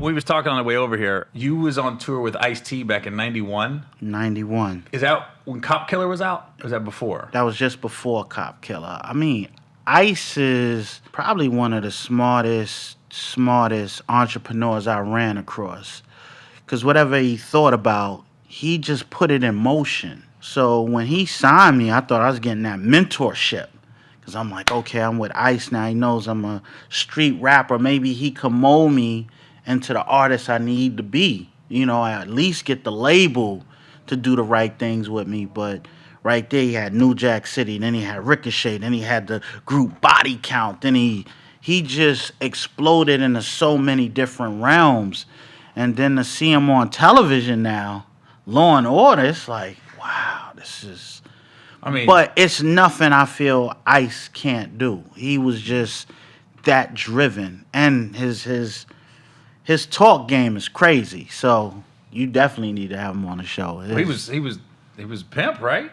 We was talking on the way over here. You was on tour with Ice-T back in 91. 91. Is that when Cop Killer was out? Or was that before? That was just before Cop Killer. I mean, Ice is probably one of the smartest entrepreneurs I ran across. Because whatever he thought about, he just put it in motion. So when he signed me, I thought I was getting that mentorship. Because I'm like, okay, I'm with Ice now. He knows I'm a street rapper. Maybe he can mold me into the artist I need to be. You know, I at least get the label to do the right things with me. But right there, he had New Jack City, then he had Ricochet, then he had the group Body Count, then he just exploded into so many different realms. And then to see him on television now, Law and Order, it's like, wow, this is... I mean... But it's nothing I feel Ice can't do. He was just that driven. And his talk game is crazy. So you definitely need to have him on the show. He was pimp, right?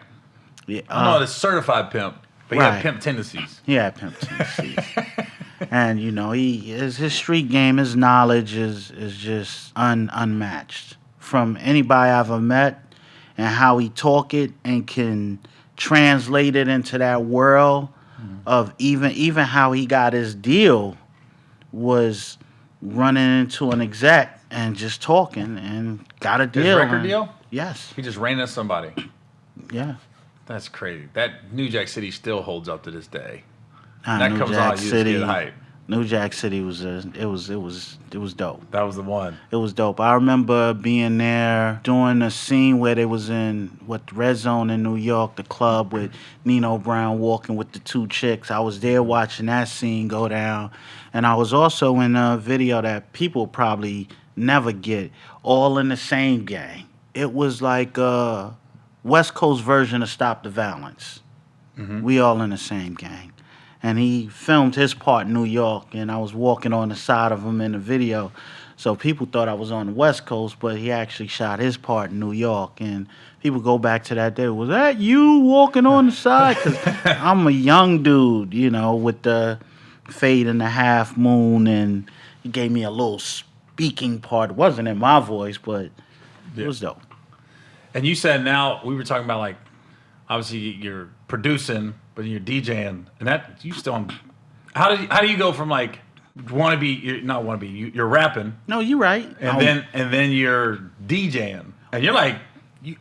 Yeah, No, it's certified pimp, but he had pimp tendencies. He had pimp tendencies. And you know, his street game, his knowledge is just unmatched from anybody I've ever met, and how he talk it and can translate it into that world of even how he got his deal was running into an exec and just talking and got a deal. His record deal? Yes. He just ran into somebody. Yeah. That's crazy. That New Jack City still holds up to this day. New Comes Jack on, you City, just get hype. New Jack City was dope. That was the one. It was dope. I remember being there during the scene where they was in Red Zone in New York, the club with Nino Brown walking with the two chicks. I was there watching that scene go down, and I was also in a video that people probably never get, All in the Same Gang. It was like a West Coast version of Stop the Violence. Mm-hmm. We all in the same gang. And he filmed his part in New York, and I was walking on the side of him in the video. So people thought I was on the West Coast, but he actually shot his part in New York. And people go back to that day, was that you walking on the side? Because I'm a young dude, you know, with the fade and the half moon, and he gave me a little speaking part. It wasn't in my voice, but it was dope. And you said now, we were talking about, like, obviously you're producing, but you're DJing, and that you still on. How do you go from like you're rapping? No, you're right. And then you're DJing, and you're like,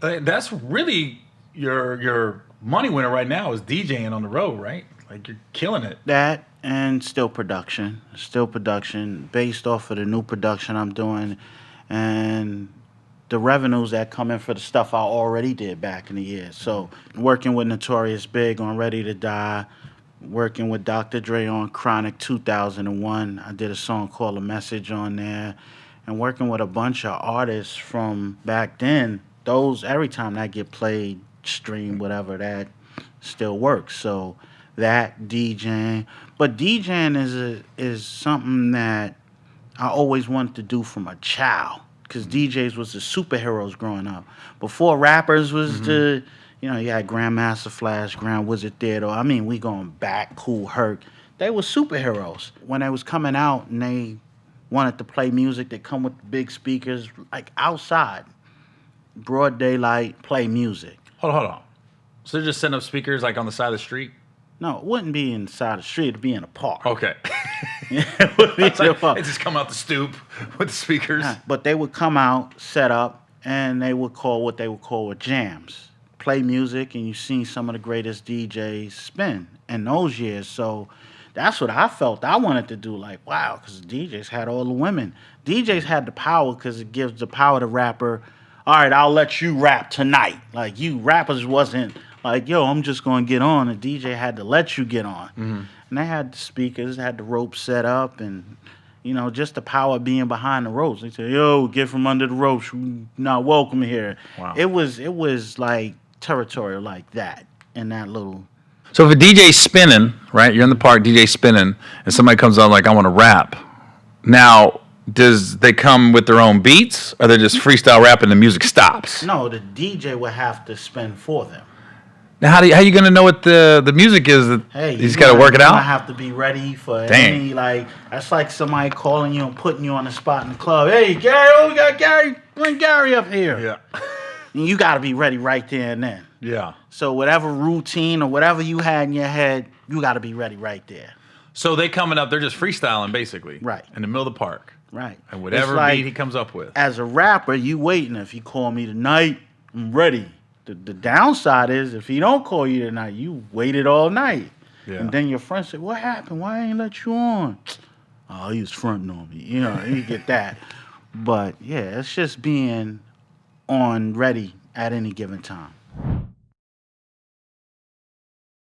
that's really your money winner right now is DJing on the road, right? Like you're killing it. That and still production based off of the new production I'm doing, and the revenues that come in for the stuff I already did back in the year. So working with Notorious Big on Ready to Die, working with Dr. Dre on Chronic 2001. I did a song called A Message on there. And working with a bunch of artists from back then, those, every time that get played, stream, whatever, that still works. So that, DJing. But DJing is something that I always wanted to do from a child. Because DJs was the superheroes growing up. Before rappers was you had Grandmaster Flash, Grand Wizard Theodore. I mean, we going back, Kool Herc. They were superheroes. When they was coming out and they wanted to play music, they come with big speakers, like outside, broad daylight, play music. Hold on. So they're just setting up speakers like on the side of the street? No, it wouldn't be inside the street. It'd be in a park. Okay. It would be in a park. They just come out the stoop with the speakers. But they would come out, set up, and they would call what they would call jams. Play music, and you've seen some of the greatest DJs spin in those years. So that's what I felt I wanted to do. Like, wow, because DJs had all the women. DJs had the power because it gives the power to rapper. All right, I'll let you rap tonight. Like, you rappers wasn't like, yo, I'm just going to get on. The DJ had to let you get on. Mm-hmm. And they had the speakers, had the ropes set up, and, you know, just the power of being behind the ropes. They said, yo, get from under the ropes. You're not welcome here. Wow. It was like territorial like that in that little... So if a DJ's spinning, right, you're in the park, DJ spinning, and somebody comes on like, I want to rap. Now, does they come with their own beats, or they just freestyle rap and the music stops? No, the DJ would have to spin for them. Now, how you gonna know what the music is? Hey, You just gotta work it I out. have to be ready for Dang. any, like, that's like somebody calling you and putting you on the spot in the club. Hey, Gary, oh, we got Gary, bring Gary up here. Yeah. And you got to be ready right there and then. Yeah. So whatever routine or whatever you had in your head, you got to be ready right there. So they coming up, they're just freestyling basically. Right. In the middle of the park. Right. And whatever It's like, beat he comes up with. as a rapper, you waiting. If you call me tonight, I'm ready. The downside is if he don't call you tonight, you waited all night. Yeah. And then your friend said, what happened? Why I ain't let you on? Oh, he was fronting on me. You know, you get that. But, yeah, it's just being on ready at any given time.